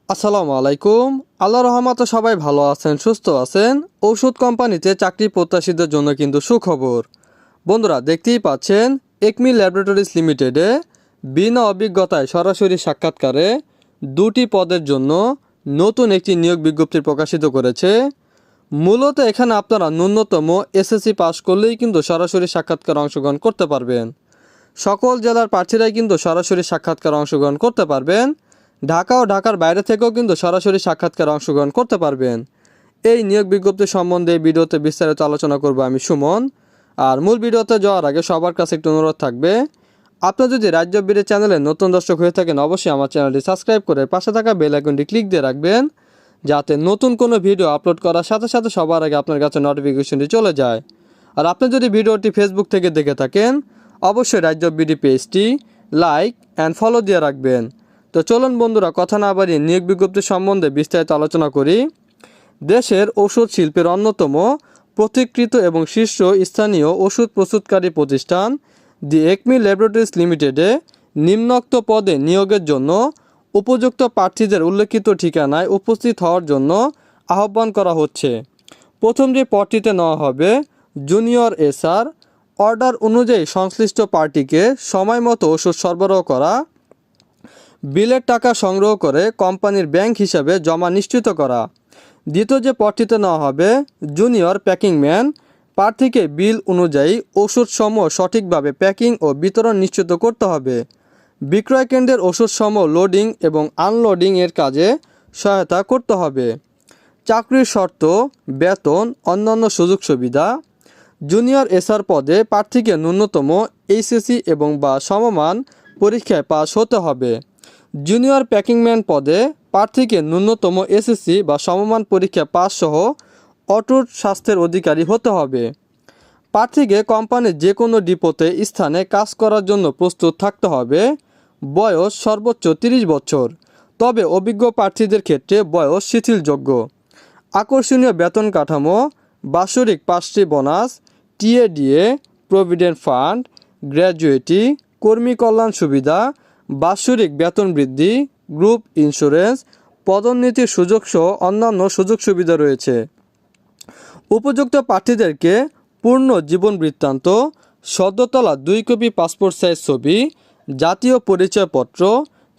আসসালামু আলাইকুম। আল্লাহ রহমতে সবাই ভালো আছেন, সুস্থ আছেন। ঔষধ কোম্পানিতে চাকরি প্রত্যাশীদের জন্য কিন্তু সুখবর। বন্ধুরা, দেখতেই পাচ্ছেন একমি ল্যাবরেটরিজ লিমিটেডে বিনা অভিজ্ঞতায় সরাসরি সাক্ষাৎকারে 2টি পদের জন্য নতুন একটি নিয়োগ বিজ্ঞপ্তি প্রকাশিত করেছে। মূলত এখানে আপনারা ন্যূনতম এসএসসি পাস করলেই কিন্তু সরাসরি সাক্ষাৎকার অংশগ্রহণ করতে পারবেন। সকল জেলার প্রার্থীরাই কিন্তু সরাসরি সাক্ষাৎকার অংশগ্রহণ করতে পারবেন। ঢাকা ও ঢাকার বাইরে থেকেও কিন্তু সরাসরি সাক্ষাৎকার অংশগ্রহণ করতে পারবেন। এই নিয়োগ বিজ্ঞপ্তি সম্বন্ধে ভিডিওতে বিস্তারিত আলোচনা করব আমি সুমন। আর মূল ভিডিওতে যাওয়ার আগে সবার কাছে একটু অনুরোধ থাকবে, আপনারা যদি রাজ্য বিডি চ্যানেলে নতুন দর্শক হয়ে থাকেন অবশ্যই আমার চ্যানেলটি সাবস্ক্রাইব করে পাশে থাকা বেল আইকনটি ক্লিক দিয়ে রাখবেন, যাতে নতুন কোনো ভিডিও আপলোড করার সাথে সাথে সবার আগে আপনার কাছে নোটিফিকেশনটি চলে যায়। আর আপনি যদি ভিডিওটি ফেসবুক থেকে দেখে থাকেন অবশ্যই রাজ্য বিডি পেজটি লাইক অ্যান্ড ফলো দিয়ে রাখবেন। তো চলুন বন্ধুরা, কথা না বাড়িয়ে নিয়োগ বিজ্ঞপ্তি সম্বন্ধে বিস্তারিত আলোচনা করি। দেশের ঔষধ শিল্পের অন্যতম প্রতিকৃত এবং শীর্ষ স্থানীয় ওষুধ প্রস্তুতকারী প্রতিষ্ঠান দি একমি ল্যাবরেটরিজ লিমিটেডে নিম্নোক্ত পদে নিয়োগের জন্য উপযুক্ত প্রার্থীদের উল্লেখিত ঠিকানায় উপস্থিত হওয়ার জন্য আহ্বান করা হচ্ছে। প্রথম যে পদটিতে নেওয়া হবে জুনিয়র এসআর। অর্ডার অনুযায়ী সংশ্লিষ্ট পার্টিকে সময় মতো ওষুধ সরবরাহ করা, বিলের টাকা সংগ্রহ করে কোম্পানির ব্যাংক হিসাবে জমা নিশ্চিত করা। দ্বিতীয় যে পদটিতে নেওয়া হবে জুনিয়র প্যাকিং ম্যান। প্রার্থীকে বিল অনুযায়ী ওষুধসমূহ সঠিকভাবে প্যাকিং ও বিতরণ নিশ্চিত করতে হবে। বিক্রয় কেন্দ্রের ওষুধসমূহ লোডিং এবং আনলোডিং এর কাজে সহায়তা করতে হবে। চাকরির শর্ত, বেতন, অন্যান্য সুযোগ সুবিধা। জুনিয়র এসআর পদে প্রার্থীকে ন্যূনতম এইচএসসি এবং বা সমমান পরীক্ষায় পাস হতে হবে। জুনিয়র প্যাকিংম্যান পদে প্রার্থীকে ন্যূনতম এসএসসি বা সমমান পরীক্ষা পাস সহ অটুট স্বাস্থ্যের অধিকারী হতে হবে। প্রার্থীকে কোম্পানির যে কোনো ডিপোতে স্থানে কাজ করার জন্য প্রস্তুত থাকতে হবে। বয়স সর্বোচ্চ 30 বছর, তবে অভিজ্ঞ প্রার্থীদের ক্ষেত্রে বয়স শিথিলযোগ্য। আকর্ষণীয় বেতন কাঠামো, বাৎসরিক 5টি bonus, TA DA, provident fund, gratuity, কর্মী কল্যাণ সুবিধা, বাৎসরিক বেতন বৃদ্ধি, গ্রুপ ইন্স্যুরেন্স, পদোন্নতির সুযোগ সহ অন্যান্য সুযোগ সুবিধা রয়েছে। উপযুক্ত প্রার্থীদেরকে পূর্ণ জীবন বৃত্তান্ত, সদ্য তোলা 2 কপি পাসপোর্ট সাইজ ছবি, জাতীয় পরিচয়পত্র,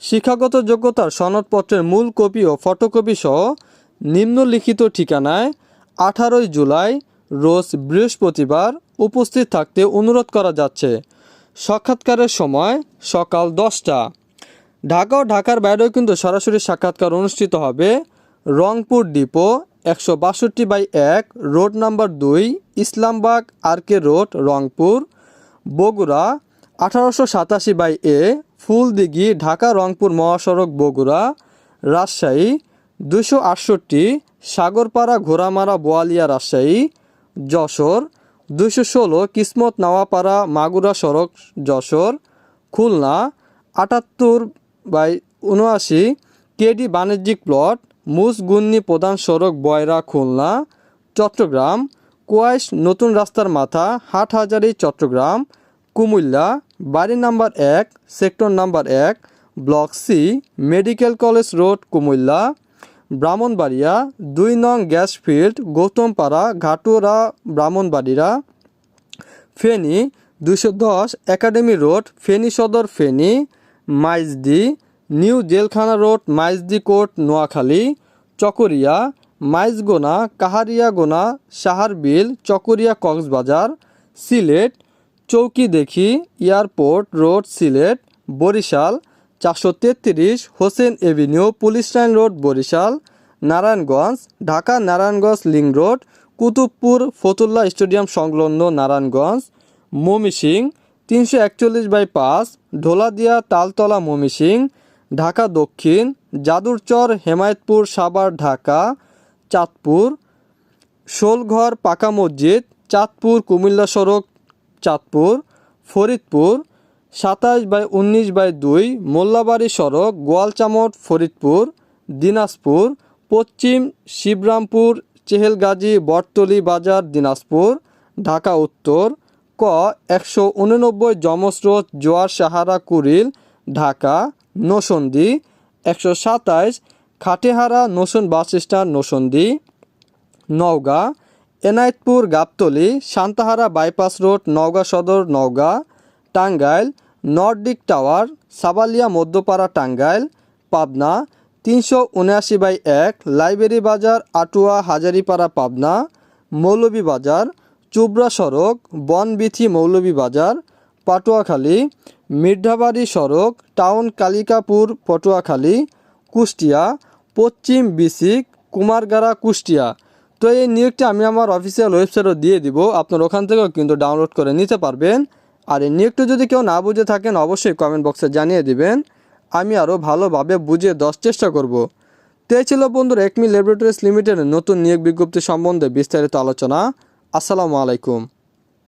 শিক্ষাগত যোগ্যতার সনদপত্রের মূল কপি ও ফটোকপি সহ নিম্নলিখিত ঠিকানায় 18 জুলাই রোজ বৃহস্পতিবার উপস্থিত থাকতে অনুরোধ করা যাচ্ছে। সাক্ষাৎকারের সময় সকাল 10টা। ঢাকা ও ঢাকার বাইরেও কিন্তু সরাসরি সাক্ষাৎকার অনুষ্ঠিত হবে। Rangpur depot 162/1 road number 2, Islambagh RK road, Rangpur. Bogura 1887/A Fuldighi Dhaka Rangpur মহাসড়ক, বগুড়া। রাজশাহী 268 সাগরপাড়া ঘোড়ামারা বোয়ালিয়া, রাজশাহী। যশোর 216 কিসমত নাওয়াপাড়া মাগুরা সড়ক, যশোর। খুলনা 78/79 কেডি বাণিজ্যিক প্লট মুসগুন্নি প্রধান সড়ক, বয়রা, খুলনা। চট্টগ্রাম কোয়াইশ নতুন রাস্তার মাথা, হাটহাজারী, চট্টগ্রাম। কুমিল্লা বাড়ি number 1 sector number 1 block C medical college road, Comilla. Brahmanbaria 2 নং gas field Gautampara, Ghatura, Brahmanbaria. Feni 210 academy road, Feni Sadar, Feni. Maijdi new জেলখানা road, Maijdi court, Noakhali. Chakaria Maijgona Kahariagona Shaharbil, Chakaria, Cox's Bazar. Sylhet Chowkidekhi airport road, Sylhet. Barishal 433 Hossain avenue police line road, Barishal. Narayanganj Dhaka Narayanganj link road, Kutubpur Fatullah stadium সংলগ্ন, নারায়ণগঞ্জ। ময়মনসিংহ 341/5 ঢোলাদিয়া তালতলা, ময়মনসিংহ। ঢাকা দক্ষিণ যাদুরচর হেমায়েতপুর সাভার, ঢাকা। চাঁদপুর শোলঘর পাকা মসজিদ, চাঁদপুর কুমিল্লা সড়ক, চাঁদপুর। ফরিদপুর 27/19/2 মোল্লাবাড়ি সড়ক, গোয়ালচামট, ফরিদপুর। দিনাজপুর পশ্চিম শিবরামপুর চেহেলগাজী বটতলী বাজার, দিনাজপুর। ঢাকা উত্তর ক 189 যমজ রোড, জোয়ার সাহারা, কুড়িল, ঢাকা। নরসিংদী 127 খাটেহারা নসুন বাস স্ট্যান্ড নসুন্দি, Naogaon, Enayetpur Gabtali Santahara bypass road Naogaon Sadar Naogaon, Tangail, Nordic tower Sabalia Madhyapara Tangail, Pabna 379/1 library বাজার আটুয়া হাজারিপাড়া পাবনা, মৌলভীবাজার চুবড়া সড়ক বনবিথি মৌলভীবাজার পটুয়াখালী, মির্ধাবাড়ি সড়ক টাউন কালিকাপুর পটুয়াখালী, কুষ্টিয়া পশ্চিম বিসিক কুমারগাড়া কুষ্টিয়া। তো এই নিয়োগটি আমি আমার অফিসিয়াল ওয়েবসাইটও দিয়ে দিব, আপনার ওখান থেকেও কিন্তু ডাউনলোড করে নিতে পারবেন। আর এই নিয়োগটি যদি কেউ না বুঝে থাকেন অবশ্যই কমেন্ট বক্সে জানিয়ে দিবেন, আমি আরও ভালোভাবে বুঝিয়ে দেওয়ার চেষ্টা করব। তো এই ছিল বন্ধুরা একমি ল্যাবরেটরিজ লিমিটেডের নতুন নিয়োগ বিজ্ঞপ্তি সম্বন্ধে বিস্তারিত আলোচনা। আসসালামু আলাইকুম।